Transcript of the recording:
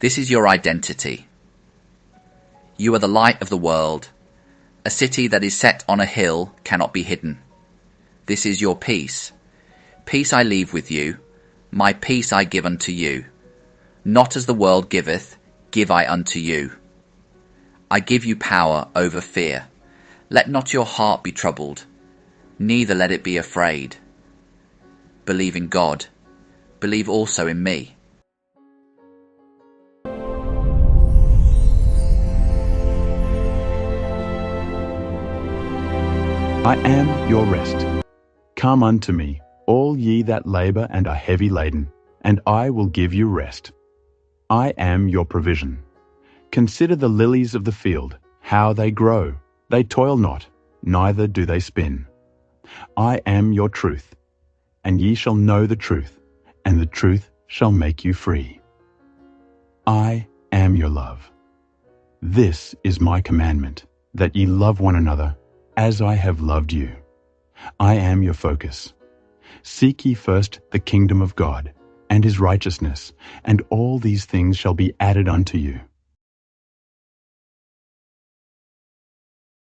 This is your identity. You are the light of the world. A city that is set on a hill cannot be hidden. This is your peace. Peace I leave with you. My peace I give unto you. Not as the world giveth, give I unto you. I give you power over fear. Let not your heart be troubled, neither let it be afraid. Believe in God. Believe also in me. I am your rest. Come unto me, all ye that labor and are heavy laden, and I will give you rest. I am your provision. Consider the lilies of the field, how they grow. They toil not, neither do they spin. I am your truth, and ye shall know the truth, and the truth shall make you free. I am your love. This is my commandment, that ye love one another as I have loved you. I am your focus. Seek ye first the kingdom of God and his righteousness, and all these things shall be added unto you.